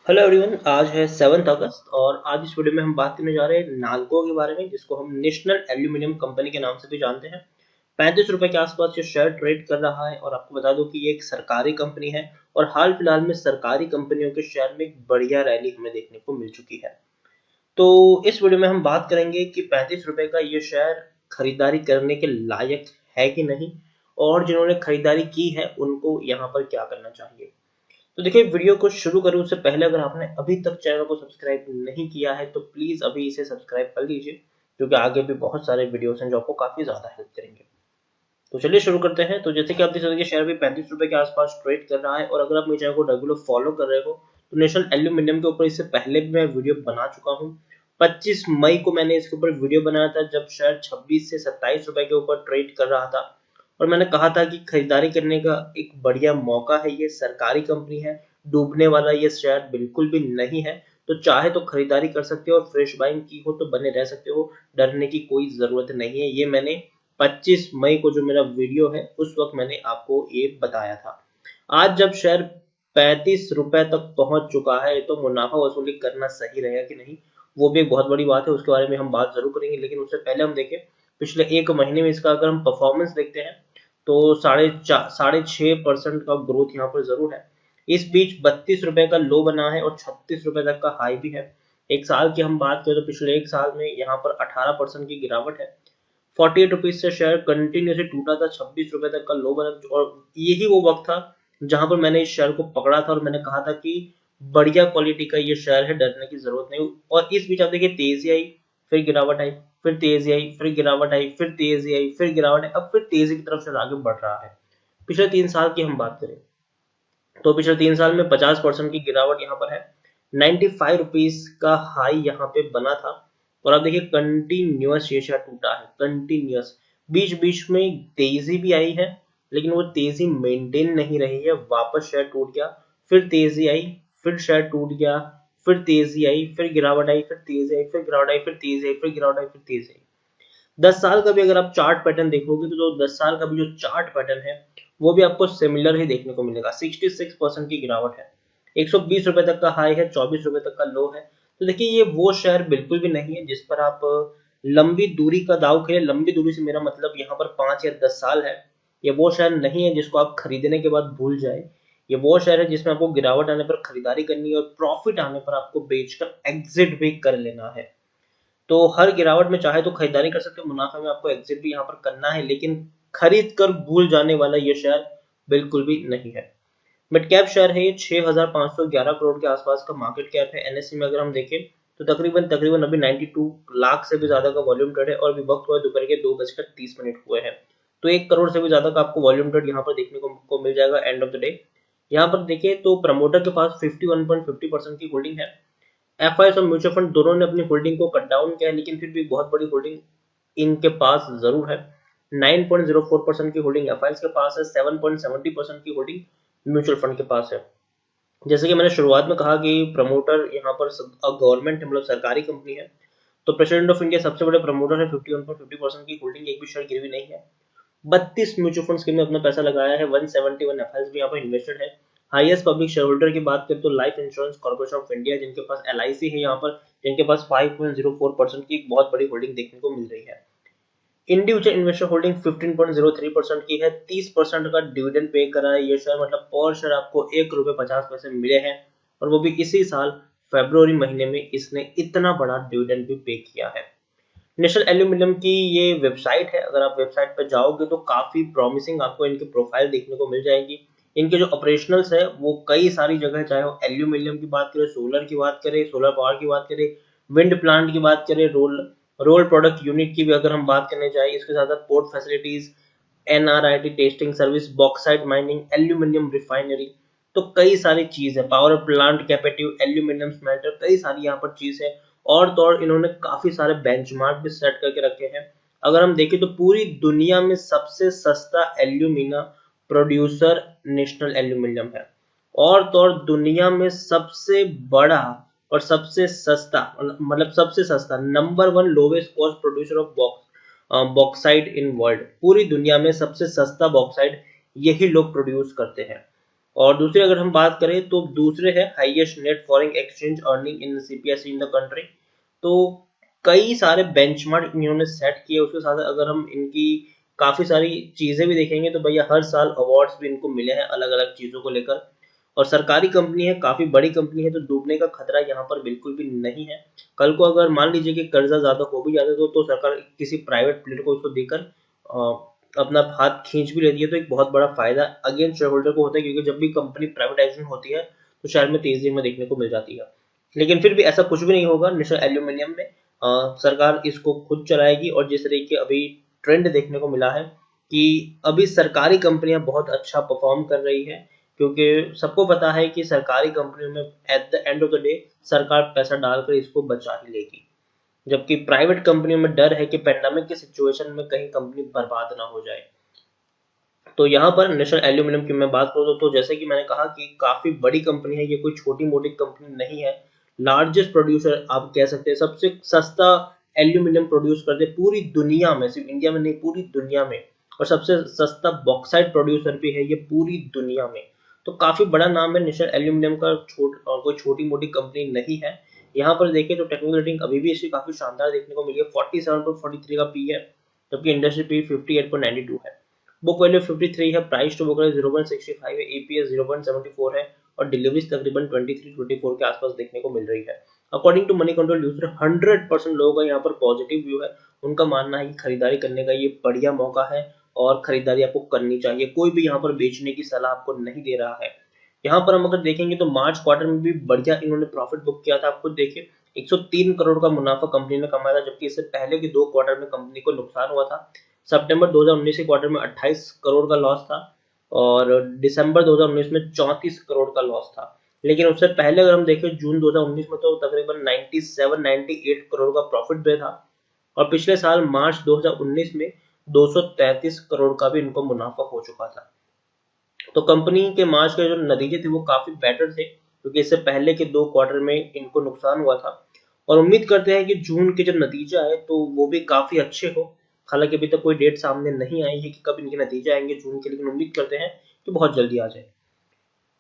Hello everyone, आज है 7 अगस्त और आज इस वीडियो में हम बात करने जा रहे हैं नालको के बारे में, जिसको हम नेशनल एल्यूमिनियम कंपनी के नाम से भी जानते हैं। 35 रुपए के आसपास ये शेयर ट्रेड कर रहा है और आपको बता दूं कि ये एक सरकारी कंपनी है और हाल फिलहाल में सरकारी कंपनियों के शेयर में एक बढ़िया रैली हमें देखने को मिल चुकी है। तो इस वीडियो में हम बात करेंगे कि 35 रुपए का ये शेयर खरीदारी करने के लायक है कि नहीं, और जिन्होंने खरीदारी की है उनको यहाँ पर क्या करना चाहिए। तो देखिए, वीडियो को शुरू करूँ उससे पहले अगर आपने अभी तक चैनल को सब्सक्राइब नहीं किया है तो प्लीज अभी इसे सब्सक्राइब कर लीजिए, क्योंकि आगे भी बहुत सारे वीडियोस हैं जो आपको काफी ज्यादा हेल्प करेंगे। तो चलिए शुरू करते हैं। तो जैसे कि आप देख सकते हैं, शेयर भी 35 रुपए के आसपास ट्रेड कर रहा है और अगर आप मेरे चैनल को रेगुलर फॉलो कर रहे हो तो नेशनल एल्यूमिनियम के ऊपर इससे पहले भी मैं वीडियो बना चुका हूँ। 25 मई को मैंने इसके ऊपर वीडियो बनाया था जब शेयर 26 से 27 रुपए के ऊपर ट्रेड कर रहा था और मैंने कहा था कि खरीदारी करने का एक बढ़िया मौका है, ये सरकारी कंपनी है, डूबने वाला ये शेयर बिल्कुल भी नहीं है। तो चाहे तो खरीदारी कर सकते हो और फ्रेश बाइंग की हो तो बने रह सकते हो, डरने की कोई जरूरत नहीं है। ये मैंने 25 मई को जो मेरा वीडियो है उस वक्त मैंने आपको ये बताया था। आज जब शेयर 35 रुपए तक पहुंच चुका है तो मुनाफा वसूली करना सही रहेगा कि नहीं, वो भी एक बहुत बड़ी बात है, उसके बारे में हम बात जरूर करेंगे। लेकिन उससे पहले हम देखें पिछले एक महीने में इसका अगर हम परफॉर्मेंस देखते हैं तो 6.5% का ग्रोथ यहाँ पर जरूर है। इस बीच 32 रुपए का लो बना है और 36 रुपए तक का हाई भी है। एक साल की हम बात करें तो पिछले एक साल में यहाँ पर 18% की गिरावट है। 48 रुपीज से शेयर कंटिन्यूसली टूटा था, 26 रुपए तक का लो बना और यही वो वक्त था जहां पर मैंने इस शेयर को पकड़ा था और मैंने कहा था कि बढ़िया क्वालिटी का ये शेयर है, डरने की जरूरत नहीं। और इस बीच आप देखिए तेजी आई, फिर गिरावट आई, फिर तेजी आई, फिर गिरावट आई, फिर तेजी आई, फिर गिरावट आई, अब फिर तेजी की तरफ से आगे बढ़ रहा है। पिछले 3 साल की हम बात करें तो पिछले 3 साल में 50% की गिरावट यहाँ पर है। 95 रुपीज का हाई यहाँ पे बना था और आप देखिए कंटिन्यूअस ये शेयर टूटा है, कंटिन्यूअस। बीच बीच में तेजी भी आई है लेकिन वो तेजी मेंटेन नहीं रही है, वापस शेयर टूट गया, फिर तेजी आई, फिर शेयर टूट गया, फिर तेजी आई, फिर गिरावट आई, फिर तेजी आई, फिर गिरावट आई, फिर तेजी आई, फिर गिरावट आई, फिर तेजी आई। 10 साल का भी अगर आप चार्ट पैटर्न देखोगे तो जो 10 साल का भी जो चार्ट पैटर्न है वो भी आपको सिमिलर ही देखने को मिलेगा। 66% की गिरावट है, 120 रुपए तक का हाई है, 24 रुपए तक का लो है। तो देखिए, ये वो शेयर बिल्कुल भी नहीं है जिस पर आप लंबी दूरी का दाव खेले। लंबी दूरी से मेरा मतलब यहाँ पर 5 या 10 साल है। ये वो शेयर नहीं है जिसको आप खरीदने के बाद भूल जाए। ये वो शेयर है जिसमें आपको गिरावट आने पर खरीदारी करनी है और प्रॉफिट आने पर आपको बेचकर एग्जिट भी कर लेना है। तो हर गिरावट में चाहे तो खरीदारी कर सकते हो, मुनाफे में आपको एग्जिट भी यहाँ पर करना है, लेकिन खरीद कर भूल जाने वाला ये शेयर बिल्कुल भी नहीं है। मिड कैप शेयर है, ये 6,511 करोड़ के आसपास का मार्केट कैप है। एनएससी में अगर हम देखें तो तकरीबन तकरीबन अभी 92 लाख से भी ज्यादा का वॉल्यूम ट्रेड है और अभी वक्त हुआ है दोपहर के 2:30 हुए हैं। तो 1 करोड़ से भी ज्यादा का आपको वॉल्यूम ट्रेड यहाँ पर देखने को मिल जाएगा एंड ऑफ द डे। यहाँ पर देखिए तो प्रमोटर के पास 51.50% की होल्डिंग है। एफआईएस और म्यूचुअल फंड दोनों ने अपनी होल्डिंग को कट डाउन किया है, लेकिन फिर भी बहुत बड़ी होल्डिंग इनके पास जरूर है। 9.04% की होल्डिंग एफआईएस के पास है, 7.70% की होल्डिंग म्यूचुअल फंड के पास है। जैसे कि मैंने शुरुआत में कहा कि प्रमोटर यहाँ पर गवर्नमेंट है, मतलब सरकारी कंपनी है, तो प्रेसिडेंट ऑफ इंडिया सबसे बड़े प्रमोटर है। 51.50% की होल्डिंग, एक भी शेयर गिरवी नहीं है। 32 म्यूचुअल फंड स्कीम में अपना पैसा लगाया है, 171 एफएल्स भी यहाँ पर इन्वेस्टेड है। हाईएस्ट पब्लिक शेयर होल्डर की बात करें तो life insurance corporation of India, जिनके पास एलआईसी है यहाँ पर, जिनके पास 5.04% की एक बहुत बड़ी होल्डिंग देखने को मिल रही है। इंडिविजुअल इन्वेस्टर होल्डिंग 15.03% की है। 30% का डिविडेंड पे करा है ये शेयर, मतलब पर शेयर आपको ₹1.50 मिले हैं और वो भी इसी साल फरवरी महीने में इसने इतना बड़ा डिविडेंड भी पे किया है। नेशनल एल्यूमिनियम की ये वेबसाइट है, अगर आप वेबसाइट पर जाओगे तो काफी प्रॉमिसिंग आपको इनकी प्रोफाइल देखने को मिल जाएगी। इनके जो ऑपरेशनल्स है वो कई सारी जगह, चाहे वो एल्यूमिनियम की बात करें, सोलर की बात करें, सोलर पावर की बात करें, विंड प्लांट की बात करें, रोल प्रोडक्ट यूनिट की भी अगर हम बात करने जाए, इसके साथ साथ port facilities, NRIT testing service, bauxite mining, aluminium refinery, तो कई सारी चीज है, power plant captive, aluminium smelter, कई सारी यहाँ पर चीज है। और तो और इन्होंने काफी सारे बेंचमार्क भी सेट करके रखे हैं। अगर हम देखें तो पूरी दुनिया में सबसे सस्ता एल्यूमिना प्रोड्यूसर नेशनल एल्यूमिनियम है। और तो और दुनिया में सबसे बड़ा और सबसे सस्ता, मतलब सबसे सस्ता number 1 lowest cost producer of bauxite in world, पूरी दुनिया में सबसे सस्ता बॉक्साइट यही लोग प्रोड्यूस करते हैं। और दूसरी अगर हम बात करें तो दूसरे है highest net foreign exchange earning in CPSE in the country. तो कई सारे बेंचमार्क इन्होंने सेट किए, उसके साथ अगर हम इनकी काफी सारी चीजें भी देखेंगे तो भैया हर साल अवार्ड्स भी इनको मिले हैं अलग अलग चीजों को लेकर। और सरकारी कंपनी है, काफी बड़ी कंपनी है, तो डूबने का खतरा यहाँ पर बिल्कुल भी नहीं है। कल को अगर मान लीजिए कि कर्जा ज्यादा हो भी जाता है तो सरकार किसी प्राइवेट प्लेयर को उसको देकर अपना हाथ खींच भी लेती है, तो एक बहुत बड़ा फायदा अगेन शेयर होल्डर को होता है, क्योंकि जब भी कंपनी प्राइवेटाइजेशन होती है तो शेयर में तेजी में देखने को मिल जाती है। लेकिन फिर भी ऐसा कुछ भी नहीं होगा नेशनल एल्यूमिनियम में। सरकार इसको खुद चलाएगी, और जिस तरीके अभी ट्रेंड देखने को मिला है कि अभी सरकारी कंपनियां बहुत अच्छा परफॉर्म कर रही है, क्योंकि सबको पता है कि सरकारी कंपनियों में at the end of the day सरकार पैसा डालकर इसको बचा ही लेगी, जबकि प्राइवेट कंपनियों में डर है कि पेंडेमिक की सिचुएशन में कहीं कंपनी बर्बाद ना हो जाए। तो यहाँ पर नेशनल एल्यूमिनियम की मैं बात करूँ तो जैसे कि मैंने कहा कि काफी बड़ी कंपनी है, ये कोई छोटी मोटी कंपनी नहीं है। लार्जेस्ट प्रोड्यूसर आप कह सकते हैं, सबसे सस्ता एल्यूमिनियम प्रोड्यूस करते पूरी दुनिया में, सिर्फ इंडिया में नहीं पूरी दुनिया में। और सबसे सस्ता बॉक्साइट प्रोड्यूसर भी है ये पूरी दुनिया में। तो काफी बड़ा नाम है नेशनल एल्यूमिनियम का, कोई छोटी मोटी कंपनी नहीं है। यहाँ पर देखें तो टेक्निकल रेटिंग अभी भी इसकी काफी शानदार देखने को मिली है, 47.43 का पी है, जबकि इंडस्ट्री पी 58.92 है। बुक वैल्यू 53 है, प्राइस टू बुक वैल्यू 0.65 है, ईपीएस 0.74 है, और डिलीवरीज तकरीबन 23-24 के आसपास देखने को मिल रही है। According to Moneycontrol user 100% लोगों का यहाँ पर पॉजिटिव व्यू है। उनका मानना है कि खरीदारी करने का ये बढ़िया मौका है और खरीदारी आपको करनी चाहिए, कोई भी यहाँ पर बेचने की सलाह आपको नहीं दे रहा है। यहाँ पर हम अगर देखेंगे तो मार्च क्वार्टर में भी बढ़िया इन्होंने प्रॉफिट बुक किया था। आप खुद देखिए 103 करोड़ का मुनाफा कंपनी ने कमाया था, जबकि इससे पहले के 2 क्वार्टर में कंपनी को नुकसान हुआ था। सितंबर 2019 के क्वार्टर में 28 करोड़ का लॉस था, और दिसंबर 2019 में 34 करोड़ का लॉस था। लेकिन उससे पहले अगर हम देखें जून 2019 में तो तकरीबन 97-98 करोड़ का प्रॉफिट भी था, और पिछले साल मार्च 2019 में 233 करोड़ का भी इनको मुनाफा हो चुका था। तो कंपनी के मार्च के जो नतीजे थे वो काफी बेटर थे, क्योंकि इससे पहले के 2 क्वार्टर में इनको नुकसान हुआ था। और उम्मीद करते हैं कि जून के जब नतीजे आए तो वो भी काफी अच्छे हो। हालांकि अभी तक कोई डेट सामने नहीं आई है कि कब इनके नतीजे आएंगे जून के, लेकिन उम्मीद करते हैं कि बहुत जल्दी आ जाए।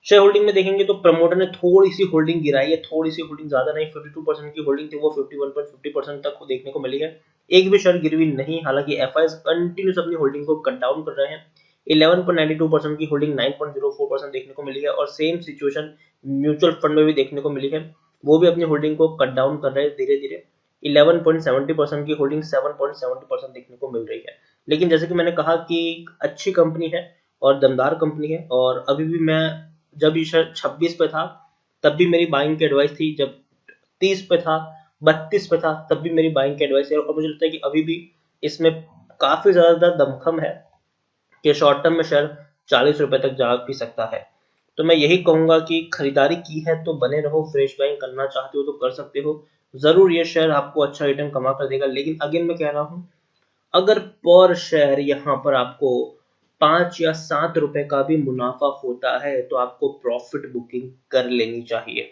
शेयर होल्डिंग में देखेंगे तो प्रमोटर ने थोड़ी सी होल्डिंग गिराई है, थोड़ी सी होल्डिंग, ज्यादा नहीं, 52% की होल्डिंग थी वो 51.50% तक देखने को मिली है। एक भी शेयर गिरवी नहीं, हालांकि एफआईज कंटिन्यूस अपनी होल्डिंग को कट डाउन कर रहे हैं। 11.92% की होल्डिंग 9.04% देखने को मिली है, और सेम सिचुएशन म्यूचुअल फंड में भी देखने को मिली है, वो भी अपनी होल्डिंग को कट डाउन कर रहे हैं धीरे धीरे। 11.70% की होल्डिंग 7.70% देखने को मिल रही है। लेकिन जैसे कि मैंने कहा कि अच्छी कंपनी है और दमदार कंपनी है, और अभी भी मैं जब ये शेयर 26 पे था तब भी मेरी बाइंग की एडवाइस थी, जब 30 पे था, 32 पे था, तब भी मेरी बाइंग की एडवाइस है। और मुझे लगता है कि अभी भी इसमें काफी ज्यादा दमखम है कि शॉर्ट टर्म में शेयर 40 रुपए तक जा भी सकता है। तो मैं यही कहूंगा कि खरीदारी की है तो बने रहो, फ्रेश बाइंग करना चाहते हो तो कर सकते हो, जरूर ये शेयर आपको अच्छा रिटर्न कमा कर देगा। लेकिन अगेन मैं कह रहा हूँ, अगर पर शेयर यहाँ पर आपको 5 या 7 रुपए का भी मुनाफा होता है तो आपको प्रॉफिट बुकिंग कर लेनी चाहिए।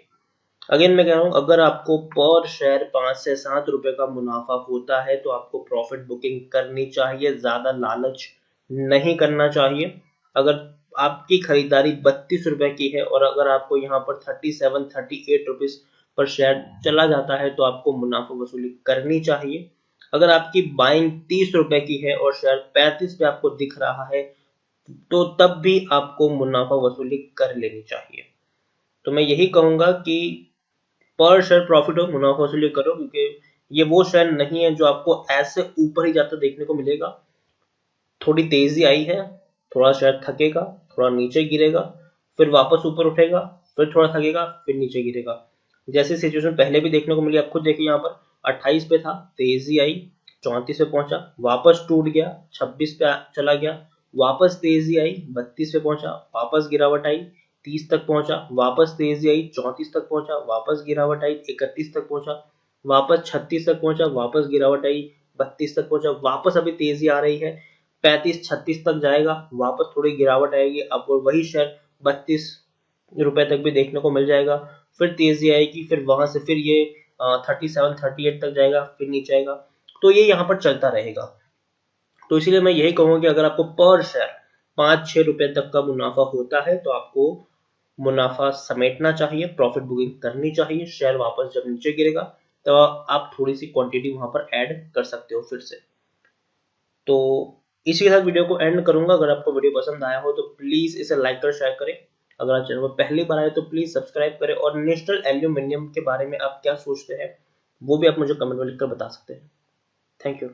अगेन मैं कह रहा हूँ, अगर आपको पर शेयर 5 से 7 रुपए का मुनाफा होता है तो आपको प्रॉफिट बुकिंग करनी चाहिए, ज्यादा लालच नहीं करना चाहिए। अगर आपकी खरीदारी 32 रुपए की है और अगर आपको यहाँ पर 37-38 रुपीज पर शेयर चला जाता है तो आपको मुनाफा वसूली करनी चाहिए। अगर आपकी बाइंग 30 रुपए की है और शेयर 35 पे आपको दिख रहा है तो तब भी आपको मुनाफा वसूली कर लेनी चाहिए। तो मैं यही कहूंगा कि पर शेयर प्रॉफिट हो, मुनाफा वसूली करो, क्योंकि ये वो शेयर नहीं है जो आपको ऐसे ऊपर ही जाता देखने को मिलेगा। थोड़ी तेजी आई है, थोड़ा शेयर थकेगा, थोड़ा नीचे गिरेगा, फिर वापस ऊपर उठेगा, फिर थोड़ा थकेगा, फिर नीचे गिरेगा। जैसे सिचुएशन पहले भी देखने को मिली, आप खुद देखिए यहाँ पर 28 पे था, तेजी आई, 34 पे पहुंचा, वापस टूट गया, 26 पे चला गया, वापस तेजी आई, 32 पे पहुंचा, वापस गिरावट आई, 30 तक पहुंचा, वापस तेजी आई, 34 तक पहुंचा, वापस गिरावट आई, 31 तक पहुंचा, वापस 36 तक पहुंचा, वापस गिरावट आई, 32 तक पहुंचा, वापस अभी तेजी आ रही है, 35-36 तक जाएगा, वापस थोड़ी गिरावट आएगी, अब वही शेयर 32 रुपए तक भी देखने को मिल जाएगा, फिर तेजी आएगी, फिर वहां से फिर ये 37-38 तक जाएगा, फिर नीचे आएगा। तो ये यहाँ पर चलता रहेगा। तो इसीलिए मैं यही कहूंगा कि अगर आपको पर शेयर 5-6 रुपए तक का मुनाफा होता है तो आपको मुनाफा समेटना चाहिए, प्रॉफिट बुकिंग करनी चाहिए। शेयर वापस जब नीचे गिरेगा तो आप थोड़ी सी क्वांटिटी वहां पर ऐड कर सकते हो फिर से। तो इसी के साथ वीडियो को एंड करूंगा। अगर आपको वीडियो पसंद आया हो तो प्लीज इसे लाइक कर शेयर करें। अगर आप चैनल पर पहली बार आए तो प्लीज सब्सक्राइब करें, और नेशनल एल्यूमिनियम के बारे में आप क्या सोचते हैं वो भी आप मुझे कमेंट में लिखकर बता सकते हैं। Thank you.